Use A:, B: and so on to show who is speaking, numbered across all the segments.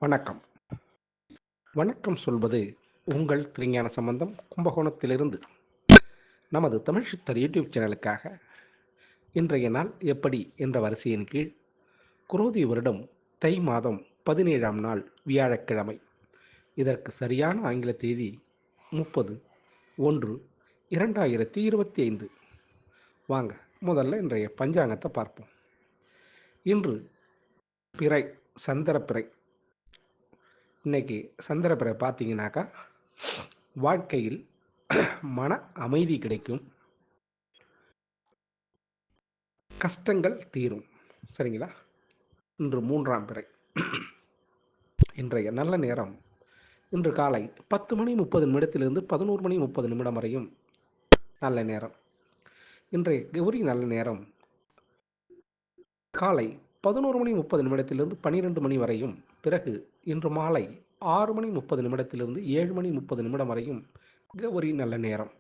A: வணக்கம். வணக்கம் சொல்வது உங்கள் திருஞான சம்பந்தம் கும்பகோணத்திலிருந்து. நமது தமிழ் சித்தர் யூடியூப் சேனலுக்காக இன்றைய நாள் எப்படி என்ற வரிசையின் கீழ் குரோதி வருடம் தை மாதம் 17ஆம் நாள் வியாழக்கிழமை. இதற்கு சரியான ஆங்கில தேதி 30/1/2025. வாங்க முதல்ல இன்றைய பஞ்சாங்கத்தை பார்ப்போம். இன்று பிறை, சந்திரப்பிறை. இன்னைக்கு சந்திரப்பிறை பார்த்தீங்கன்னாக்கா வாழ்க்கையில் மன அமைதி கிடைக்கும், கஷ்டங்கள் தீரும். சரிங்களா? இன்று 3ஆம் பிறை. இன்றைய நல்ல நேரம் இன்று காலை 10:30 11:30 வரையும் நல்ல நேரம். இன்றைய கௌரி நல்ல நேரம் காலை 11:30 12 வரையும், பிறகு இன்று மாலை 6:30 7:30 வரையும் கௌரி நல்ல நேரம்.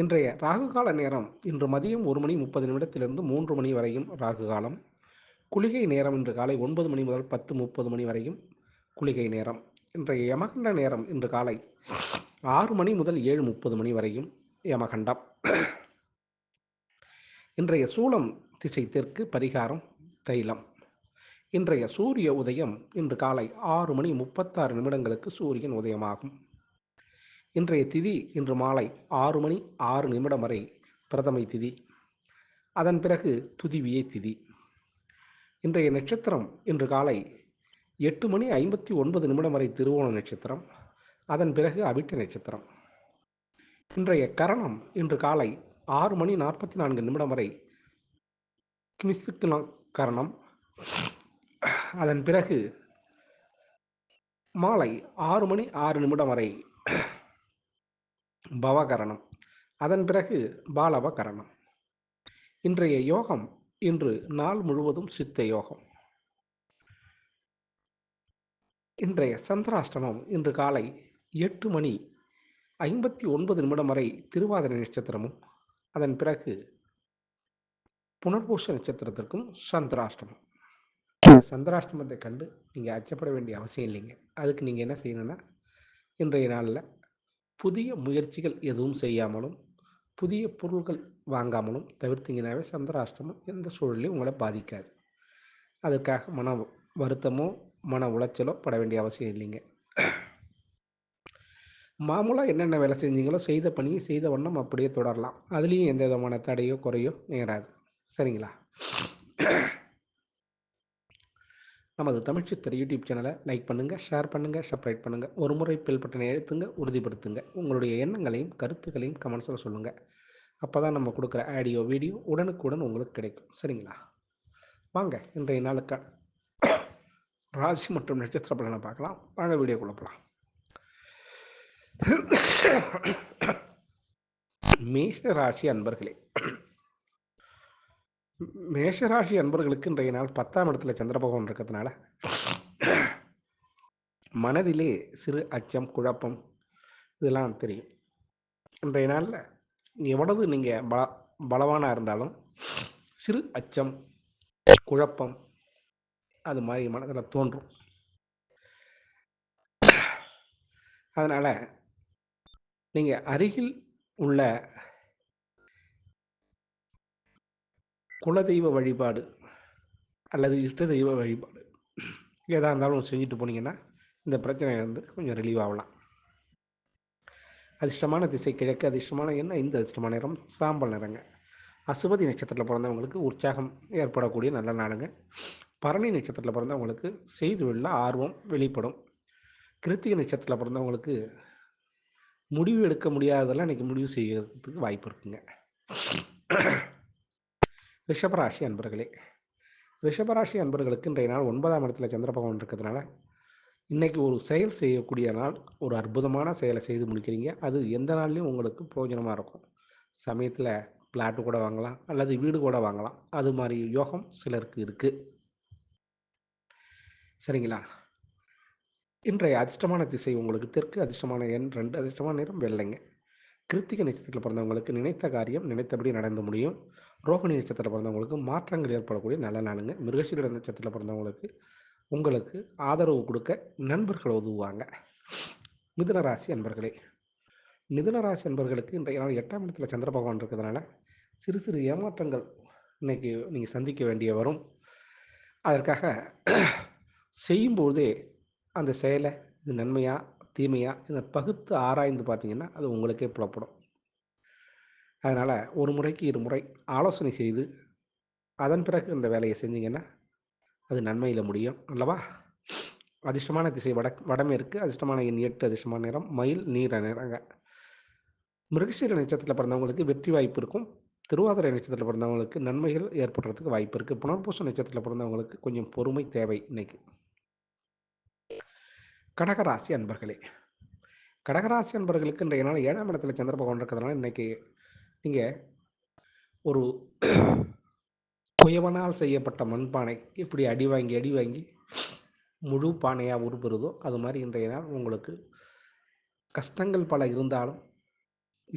A: இன்றைய ராகுகால நேரம் இன்று மதியம் 1:30 3 வரையும் ராகு காலம். குளிகை நேரம் இன்று காலை 9 முதல் 10:30 வரையும் குளிகை நேரம். இன்றைய யமகண்ட நேரம் இன்று காலை 6 முதல் 7:30 வரையும் யமகண்டம். இன்றைய சூலம் திசை தெற்கு, பரிகாரம் தைலம். இன்றைய சூரிய உதயம் இன்று காலை 6:36 சூரியன் உதயமாகும். இன்றைய திதி இன்று மாலை 6:06 வரை பிரதமை திதி. அதன் பிறகு துதிவியை திதி. இன்றைய நட்சத்திரம் இன்று காலை 8:59 வரை திருவோண நட்சத்திரம். அதன் பிறகு அவிட்ட நட்சத்திரம். இன்றைய கரணம் இன்று காலை 6:44 வரை கிமிசுக்கு கரணம். அதன் பிறகு மாலை 6:06 வரை பவகரணம். அதன் பிறகு பாலவ கரணம். இன்றைய யோகம் இன்று நாள் முழுவதும் சித்த யோகம். இன்றைய சந்திராஷ்டமம் இன்று காலை 8:59 வரை திருவாதிரை நட்சத்திரமும், அதன் பிறகு புனர்பூச நட்சத்திரத்திற்கும் சந்திராஷ்டமம். சந்திராஷ்டமத்தை கண்டு நீங்கள் அச்சப்பட வேண்டிய அவசியம் இல்லைங்க. அதுக்கு நீங்கள் என்ன செய்யணும்னா, இன்றைய நாளில் புதிய முயற்சிகள் எதுவும் செய்யாமலும் புதிய பொருட்கள் வாங்காமலும் தவிர்த்தீங்கன்னாவே சந்திராஷ்டமம் எந்த சூழலையும் உங்களை பாதிக்காது. அதுக்காக மன வருத்தமோ மன உளைச்சலோ பட வேண்டிய அவசியம் இல்லைங்க. மாமூலாக என்னென்ன வேலை செஞ்சீங்களோ செய்த பணியை செய்த வண்ணம் அப்படியே தொடரலாம். அதுலேயும் எந்த விதமான தடையோ குறையோ நேராது. சரிங்களா? நமது தமிழ் சித்தர் யூடியூப் சேனலை லைக் பண்ணுங்கள், ஷேர் பண்ணுங்கள், சப்ஸ்கிரைப் பண்ணுங்கள். ஒரு முறை பெல் பட்டனை எழுத்துங்க, உறுதிப்படுத்துங்க. உங்களுடைய எண்ணங்களையும் கருத்துக்களையும் கமெண்ட்ஸில் சொல்லுங்கள். அப்போ தான் நம்ம கொடுக்குற ஆடியோ வீடியோ உடனுக்குடன் உங்களுக்கு கிடைக்கும். சரிங்களா? வாங்க இன்றைய நாளுக்கு ராசி மற்றும் நட்சத்திர பலனை பார்க்கலாம். வாங்க வீடியோக்குள்ள போகலாம். மேஷராசி அன்பர்களே, மேஷராசி அன்பர்களுக்கு இன்றைய நாள் 10ஆம் இடத்துல சந்திர பகவான் இருக்கிறதுனால மனதிலே சிறு அச்சம், குழப்பம் இதெல்லாம் தெரியும். இன்றைய நாளில் எவ்வளவு நீங்கள் பலவானாக இருந்தாலும் சிறு அச்சம், குழப்பம் அது மாதிரி மனதில் தோன்றும். அதனால் நீங்கள் அருகில் உள்ள குலதெய்வ வழிபாடு அல்லது இஷ்ட தெய்வ வழிபாடு எதாக இருந்தாலும் செஞ்சுட்டு போனீங்கன்னா இந்த பிரச்சனையிலேருந்து கொஞ்சம் ரிலீவ் ஆகலாம். அதிர்ஷ்டமான திசை கிழக்கு, அதிர்ஷ்டமான எண்ணெய் இந்த அதிர்ஷ்டமான நிறம் சாம்பல் நிறங்க. அசுபதி நட்சத்திரத்தில் பிறந்தவங்களுக்கு உற்சாகம் ஏற்படக்கூடிய நல்ல நாளுங்க. பரணி நட்சத்திரத்தில் பிறந்தவங்களுக்கு செய்தொழிலில் ஆர்வம் வெளிப்படும். கிருத்திகை நட்சத்திரத்தில் பிறந்தவங்களுக்கு முடிவு எடுக்க முடியாததெல்லாம் இன்றைக்கி முடிவு செய்யறதுக்கு வாய்ப்பு இருக்குங்க. ரிஷபராசி அன்பர்களே, ரிஷபராசி அன்பர்களுக்கு இன்றைய நாள் 9ஆம் இடத்துல சந்திர பகவான் இருக்கிறதுனால இன்றைக்கி ஒரு செயல் செய்யக்கூடிய நாள். ஒரு அற்புதமான செயலை செய்து முடிக்கிறீங்க. அது எந்த நாள்லையும் உங்களுக்கு பிரயோஜனமாக இருக்கும். சமயத்தில் பிளாட்டு கூட வாங்கலாம் அல்லது வீடு கூட வாங்கலாம். அது மாதிரி யோகம் சிலருக்கு இருக்குது. சரிங்களா? இன்றைய அதிர்ஷ்டமான திசை உங்களுக்கு தெற்கு, அதிர்ஷ்டமான எண் 2, அதிர்ஷ்டமான நிறம் வெள்ளைங்க. கிருத்திகை நட்சத்திரத்தில் பிறந்தவங்களுக்கு நினைத்த காரியம் நினைத்தபடி நடந்து முடியும். ரோகிணி நட்சத்திரத்தில் பிறந்தவங்களுக்கு மாற்றங்கள் ஏற்படக்கூடிய நல்ல நாளுங்க. மிருகசீரிட நட்சத்திரத்தில் பிறந்தவங்களுக்கு உங்களுக்கு ஆதரவு கொடுக்க நண்பர்கள் உதவுவாங்க. மிதுன ராசி அன்பர்களே, மிதுன ராசி அன்பர்களுக்கு இன்றைய நாள் 8ஆம் இடத்துல சந்திர பகவான் இருக்கிறதுனால சிறு சிறு ஏமாற்றங்கள் இன்னைக்கு நீங்கள் சந்திக்க வேண்டிய வரும். அதற்காக செய்யும்போதே அந்த செயலை இது நன்மையா தீமையா இதை பகுத்து ஆராய்ந்து பார்த்தீங்கன்னா அது உங்களுக்கே புலப்படும். அதனால் ஒரு முறைக்கு இருமுறை ஆலோசனை செய்து அதன் பிறகு இந்த வேலையை செஞ்சீங்கன்னா அது நன்மையில் முடியும் அல்லவா? அதிர்ஷ்டமான திசை வடமேற்கு, அதிர்ஷ்டமான எண் 8, அதிர்ஷ்டமான நிறம் மயில் நீல நிறங்க. மிருகசீர நட்சத்திரத்தில் பிறந்தவங்களுக்கு வெற்றி வாய்ப்பு இருக்கும். திருவாதிரை நட்சத்திரத்தில் பிறந்தவங்களுக்கு நன்மைகள் ஏற்படுறதுக்கு வாய்ப்பு இருக்குது. புனர்பூச நட்சத்திரத்தில் பிறந்தவங்களுக்கு கொஞ்சம் பொறுமை தேவை. இன்னைக்கு கடகராசி அன்பர்களே, கடகராசி அன்பர்களுக்கு இன்றைய நாள் 7ஆம் இடத்துல சந்திர பகவான் இருக்கிறதுனால இன்னைக்கு நீங்கள் ஒரு குயவனால் செய்யப்பட்ட மண்பானை இப்படி அடி வாங்கி முழு பானையாக உருப்பெறுதோ அது மாதிரி இன்றைய நாள் உங்களுக்கு கஷ்டங்கள் பல இருந்தாலும்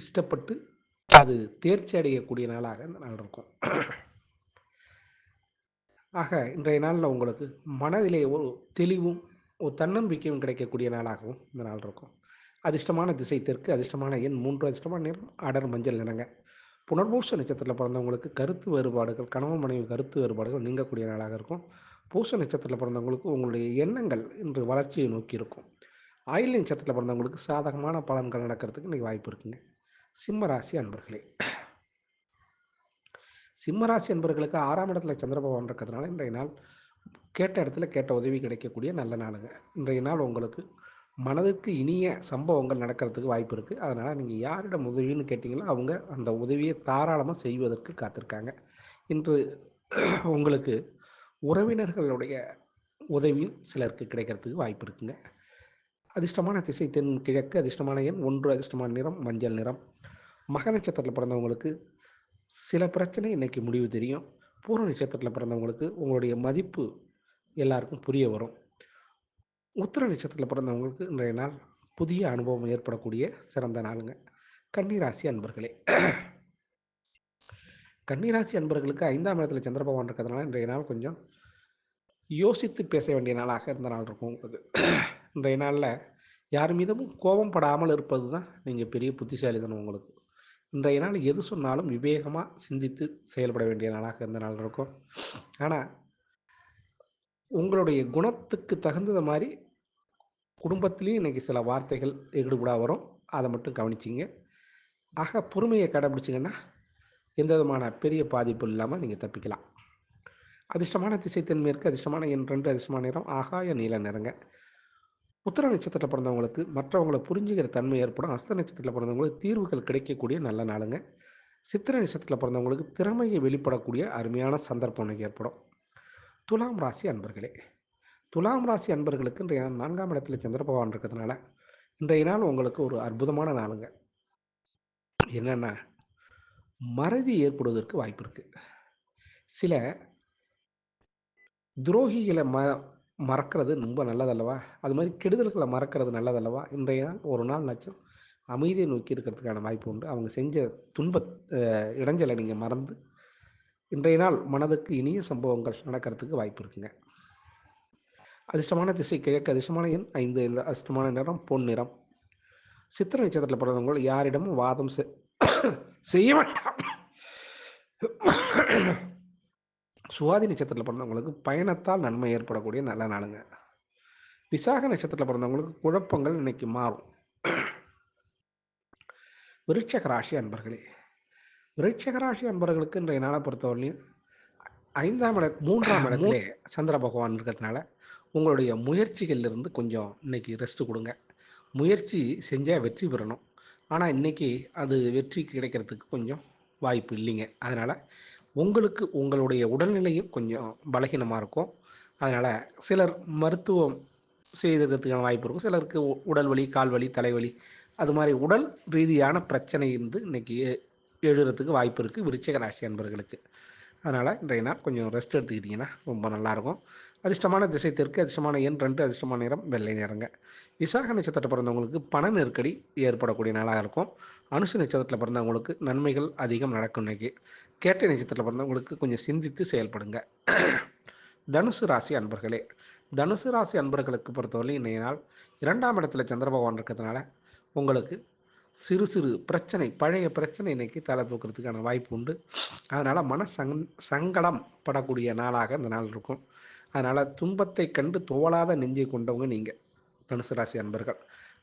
A: இஷ்டப்பட்டு அது தேர்ச்சி அடையக்கூடிய நாளாக இந்த நாள் இருக்கும். ஆக இன்றைய நாளில் உங்களுக்கு மனதிலே ஒரு தெளிவும் ஒரு தன்னம்பிக்கையும் கிடைக்கக்கூடிய நாளாகவும் இந்த நாள் இருக்கும். அதிர்ஷ்டமான திசை தெற்கு, அதிர்ஷ்டமான எண் 3, அதிர்ஷ்டமான நிறம் அடர் மஞ்சள் நிறங்க. புனர்பூச நட்சத்திரத்தில் பிறந்தவங்களுக்கு கருத்து வேறுபாடுகள், கணவன் மனைவி கருத்து வேறுபாடுகள் நீங்கக்கூடிய நாளாக இருக்கும். பூச நட்சத்திரத்தில் பிறந்தவங்களுக்கு உங்களுடைய எண்ணங்கள் இன்று வளர்ச்சியை நோக்கி இருக்கும். ஆயில்ய நட்சத்திரத்தில் பிறந்தவங்களுக்கு சாதகமான பலன்கள் நடக்கிறதுக்கு இன்றைக்கி வாய்ப்பு இருக்குங்க. சிம்மராசி அன்பர்களே, சிம்மராசி அன்பர்களுக்கு 6ஆம் இடத்துல சந்திர பகவான் இருக்கிறதுனால இன்றைய நாள் கேட்ட இடத்துல கேட்ட உதவி கிடைக்கக்கூடிய நல்ல நாளுங்க. இன்றைய நாள் உங்களுக்கு மனதுக்கு இனிய சம்பவங்கள் நடக்கிறதுக்கு வாய்ப்பு இருக்குது. அதனால் நீங்கள் யாரிடம் உதவின்னு கேட்டிங்களோ அவங்க அந்த உதவியை தாராளமாக செய்வதற்கு காத்திருக்காங்க. இன்று உங்களுக்கு உறவினர்களுடைய உதவியும் சிலருக்கு கிடைக்கிறதுக்கு வாய்ப்பு இருக்குங்க. அதிர்ஷ்டமான திசை தென் கிழக்கு, அதிர்ஷ்டமான எண் 1, அதிர்ஷ்டமான நிறம் மஞ்சள் நிறம். மக நட்சத்திரத்தில் பிறந்தவங்களுக்கு சில பிரச்சனை இன்றைக்கி முடிவு தெரியும். பூர்வ நட்சத்திரத்தில் பிறந்தவங்களுக்கு உங்களுடைய மதிப்பு எல்லாருக்கும் புரிய வரும். உத்திர நட்சத்திரத்தில் பிறந்தவங்களுக்கு இன்றைய நாள் புதிய அனுபவம் ஏற்படக்கூடிய சிறந்த நாளுங்க. கன்னிராசி அன்பர்களே, கன்னிராசி அன்பர்களுக்கு 5ஆம் இடத்துல சந்திர பகவான் இருக்கிறதுனால இன்றைய நாள் கொஞ்சம் யோசித்து பேச வேண்டிய நாளாக இருந்த நாள் இருக்கும் உங்களுக்கு. இன்றைய நாளில் யார் மீதும் கோபம் படாமல் இருப்பது தான் நீங்கள் பெரிய புத்திசாலித்தனம் உங்களுக்கு. இன்றைய நாள் எது சொன்னாலும் விவேகமாக சிந்தித்து செயல்பட வேண்டிய நாளாக இருந்த நாள் இருக்கும். ஆனால் உங்களுடைய குணத்துக்கு தகுந்தது மாதிரி குடும்பத்திலையும் இன்றைக்கி சில வார்த்தைகள் எகுடுபடாக வரும். அதை மட்டும் கவனிச்சிங்க. ஆக பொறுமையை கடைபிடிச்சிங்கன்னா எந்த விதமான பெரிய பாதிப்பு இல்லாமல் நீங்கள் தப்பிக்கலாம். அதிர்ஷ்டமான திசை தென்மேற்கு, அதிர்ஷ்டமான எண் 2, அதிர்ஷ்டமான நிறம் ஆகாய நீல நிறங்க. உத்திர நட்சத்திரத்தில் பிறந்தவங்களுக்கு மற்றவங்களை புரிஞ்சுக்கிற தன்மை ஏற்படும். அஸ்த நட்சத்திரத்தில் பிறந்தவங்களுக்கு தீர்வுகள் கிடைக்கக்கூடிய நல்ல நாளுங்க. சித்திரை நட்சத்திரத்தில் பிறந்தவங்களுக்கு திறமையை வெளிப்படக்கூடிய அருமையான சந்தர்ப்பம் ஏற்படும். துலாம் ராசி அன்பர்களே, துலாம் ராசி அன்பர்களுக்கு இன்றைய 4ஆம் இடத்துல சந்திர பகவான் இருக்கிறதுனால இன்றைய நாள் உங்களுக்கு ஒரு அற்புதமான நாளுங்க. என்னென்னா மறதி ஏற்படுவதற்கு வாய்ப்பு இருக்குது. சில துரோகிகளை மறக்கிறது ரொம்ப நல்லதல்லவா? அது மாதிரி கெடுதல்களை மறக்கிறது நல்லதல்லவா? இன்றைய நாள் ஒரு நாள் நாச்சும் அமைதியை நோக்கி இருக்கிறதுக்கான வாய்ப்பு உண்டு. அவங்க செஞ்ச இடைஞ்சலை நீங்கள் மறந்து இன்றைய நாள் மனதுக்கு இனிய சம்பவங்கள் நடக்கிறதுக்கு வாய்ப்பு இருக்குங்க. அதிர்ஷ்டமான திசை கிழக்கு, அதிர்ஷ்டமான எண் 5, அதிர்ஷ்டமான நிறம் பொன் நிறம். சித்திரை நட்சத்திரத்தில் பிறந்தவங்க யாரிடமும் வாதம் செய்ய வேண்டாம். சுவாதி நட்சத்திரத்தில் பிறந்தவங்களுக்கு பயணத்தால் நன்மை ஏற்படக்கூடிய நல்ல நாளுங்க. விசாக நட்சத்திரத்தில் பிறந்தவங்களுக்கு குழப்பங்கள் இன்னைக்கு மாறும். விருட்சக ராசி அன்பர்களே, விருட்சக ராசி அன்பர்களுக்கு இன்றைய நாளை பொறுத்தவரையிலும் 3ஆம் இடத்திலே சந்திர பகவான் இருக்கிறதுனால உங்களுடைய முயற்சிகளிலிருந்து கொஞ்சம் இன்னைக்கு ரெஸ்ட் கொடுங்க. முயற்சி செஞ்சால் வெற்றி பெறணும். ஆனால் இன்றைக்கி அது வெற்றி கிடைக்கிறதுக்கு கொஞ்சம் வாய்ப்பு இல்லைங்க. அதனால் உங்களுக்கு உங்களுடைய உடல்நிலையும் கொஞ்சம் பலகீனமாக இருக்கும். அதனால் சிலர் மருத்துவம் செய்கிறதுக்கான வாய்ப்பு இருக்கும். சிலருக்கு உடல் வலி, கால் வலி, தலைவலி அது மாதிரி உடல் ரீதியான பிரச்சனை இருந்து இன்றைக்கி எழுதுறதுக்கு வாய்ப்பு இருக்குது விருச்சிக ராசி அன்பர்களுக்கு. அதனால் இன்றைய நாள் கொஞ்சம் ரெஸ்ட் எடுத்துக்கிட்டிங்கன்னா ரொம்ப நல்லாயிருக்கும். அதிர்ஷ்டமான திசை தெற்கு, அதிர்ஷ்டமான எண் 2, அதிர்ஷ்டமான நிறம் வெள்ளை நிறங்க. விசாக நட்சத்திரத்தில் பிறந்தவங்களுக்கு பண நெருக்கடி ஏற்படக்கூடிய நாளாக இருக்கும். அனுச நட்சத்திரத்தில் பிறந்தவங்களுக்கு நன்மைகள் அதிகம் நடக்கும். இன்றைக்கி கேட்டை நட்சத்திரத்தில் பிறந்தவங்களுக்கு கொஞ்சம் சிந்தித்து செயல்படுங்க. தனுசு ராசி அன்பர்களே, தனுசு ராசி அன்பர்களுக்கு பொறுத்தவரை இன்றைய நாள் 2ஆம் இடத்துல சந்திர பகவான் இருக்கிறதுனால உங்களுக்கு சிறு சிறு பிரச்சனை, பழைய பிரச்சனை இன்னைக்கு தலை தூக்கிறதுக்கான வாய்ப்பு உண்டு. அதனால் சங்கடம் படக்கூடிய நாளாக இந்த நாள் இருக்கும். அதனால் துன்பத்தை கண்டு துவளாத நெஞ்சை கொண்டவங்க நீங்கள் தனுசு ராசி அன்பர்கள்.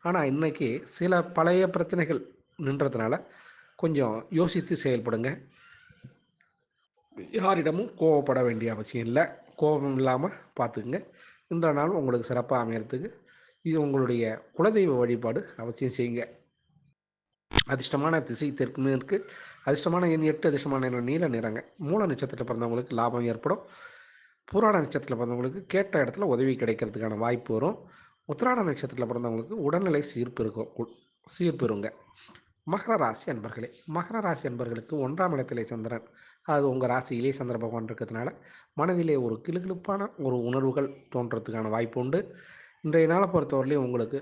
A: ஆனால் இன்றைக்கி சில பழைய பிரச்சனைகள் நின்றதுனால கொஞ்சம் யோசித்து செயல்படுங்க. யாரிடமும் கோவப்பட வேண்டிய அவசியம் இல்லை. கோபம் இல்லாமல் பார்த்துக்குங்க. இந்த நாள் உங்களுக்கு சிறப்பாக அமையறதுக்கு இது உங்களுடைய குலதெய்வ வழிபாடு அவசியம் செய்யுங்க. அதிர்ஷ்டமான திசை தெற்கு மேற்கு, அதிர்ஷ்டமான எண் 8, அதிர்ஷ்டமான எண் நீல நிறங்க. மூல நட்சத்திரத்தில் பிறந்தவங்களுக்கு லாபம் ஏற்படும். பூராட நட்சத்திரத்தில் பிறந்தவங்களுக்கு கேட்ட இடத்துல உதவி கிடைக்கிறதுக்கான வாய்ப்பு வரும். உத்திராட நட்சத்திரத்தில் பிறந்தவங்களுக்கு உடல்நிலை சீர்பெறுங்க. மகர ராசி அன்பர்களே, மகர ராசி அன்பர்களுக்கு 1ஆம் இடத்திலே சந்திரன், அது உங்கள் ராசியிலே சந்திர பகவான் இருக்கிறதுனால மனதிலே ஒரு கிளுகிளுப்பான ஒரு உணர்வுகள் தோன்றதுக்கான வாய்ப்பு உண்டு. இன்றைய நாளை பொறுத்தவரையிலையும் உங்களுக்கு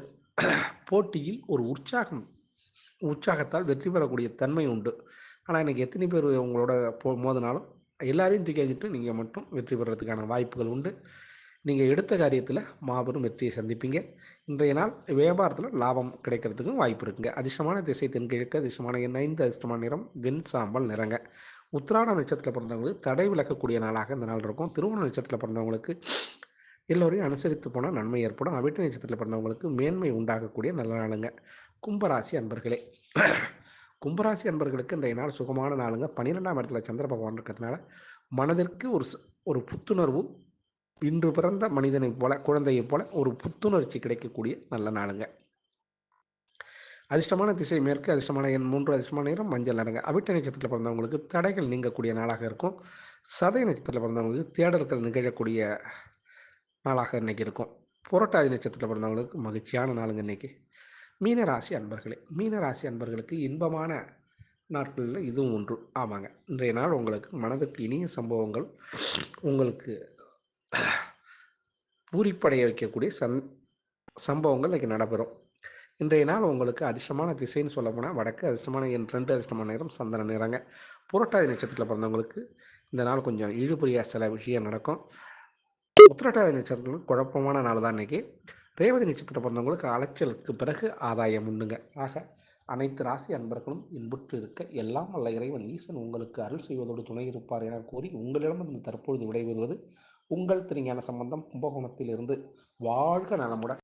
A: போட்டியில் ஒரு உற்சாகத்தால் வெற்றி பெறக்கூடிய தன்மை உண்டு. ஆனால் இன்றைக்கி எத்தனை பேர் உங்களோட மோதினாலும் எல்லாரையும் தூக்கி அடிச்சுட்டு நீங்கள் மட்டும் வெற்றி பெறதுக்கான வாய்ப்புகள் உண்டு. நீங்கள் எடுத்த காரியத்தில் மாபெரும் வெற்றியை சந்திப்பீங்க. இன்றைய நாள் வியாபாரத்தில் லாபம் கிடைக்கிறதுக்கும் வாய்ப்பு இருக்குங்க. அதிர்ஷ்டமான திசை தென்கிழக்கு, அதிர்ஷ்டமான எண் 5, அதிர்ஷ்டமான நிறம் வெண் சாம்பல் நிறங்க. உத்திராட நட்சத்திரத்தில் பிறந்தவங்களுக்கு தடை விலக்கக்கூடிய நாளாக இந்த நாள் இருக்கும். திருவோண நட்சத்திரத்தில் பிறந்தவங்களுக்கு எல்லோரையும் அனுசரித்து போனால் நன்மை ஏற்படும். அவிட்ட நட்சத்திரத்தில் பிறந்தவங்களுக்கு மேன்மை உண்டாகக்கூடிய நல்ல நாளுங்க. கும்பராசி அன்பர்களே, கும்பராசி அன்பர்களுக்கு இன்றைய நாள் சுகமான நாளுங்க. 12ஆம் இடத்துல சந்திர பகவான் இருக்கிறதுனால மனதிற்கு ஒரு புத்துணர்வு, இன்று பிறந்த மனிதனைப் போல, குழந்தையைப் போல ஒரு புத்துணர்ச்சி கிடைக்கக்கூடிய நல்ல நாளுங்க. அதிர்ஷ்டமான திசை மேற்கு, அதிர்ஷ்டமான எண் 3, அதிர்ஷ்டமான நிறம் மஞ்சள் நிறங்க. அவிட்ட நட்சத்திரத்தில் பிறந்தவங்களுக்கு தடைகள் நீங்கக்கூடிய நாளாக இருக்கும். சதய நட்சத்திரத்தில் பிறந்தவங்களுக்கு தேடல்கள் நிகழக்கூடிய நாளாக இன்றைக்கி இருக்கும். புரட்டாதி நட்சத்திரத்தில் பிறந்தவங்களுக்கு மகிழ்ச்சியான நாளுங்க இன்றைக்கி. மீனராசி அன்பர்களே, மீனராசி அன்பர்களுக்கு இன்பமான நாட்களில் இதுவும் ஒன்று. ஆமாங்க, இன்றைய நாள் உங்களுக்கு மனதுக்கு இனிய சம்பவங்கள், உங்களுக்கு பூரிப்படைய வைக்கக்கூடிய சம்பவங்கள் இன்றைக்கி நடைபெறும். இன்றைய நாள் உங்களுக்கு அதிர்ஷ்டமான திசைன்னு சொல்ல போனால் வடக்கு, அதிர்ஷ்டமான எண் 2, அதிர்ஷ்டமான நிறம் சந்தன நிறங்க. புரட்டாதி நட்சத்திரத்தில் பிறந்தவங்களுக்கு இந்த நாள் கொஞ்சம் இழுபறியாக சில விஷயம் நடக்கும். உத்திரட்டாதி நட்சத்திரம் குழப்பமான நாள் தான் இன்றைக்கி. ரேவதி நட்சத்திரம் பிறந்தவங்களுக்கு அலைச்சலுக்கு பிறகு ஆதாயம் உண்டுங்க. ஆக அனைத்து ராசி அன்பர்களும் இன்புற்று இருக்க எல்லாம் வல்ல இறைவன் ஈசன் உங்களுக்கு அருள் செய்வதோடு துணை இருப்பார் என கூறி உங்களிடமிருந்து தற்பொழுது விடைபெறுவது உங்கள் திருஞான சம்பந்தம், கும்பகோணத்தில் இருந்து. வாழ்க நலமுடன்.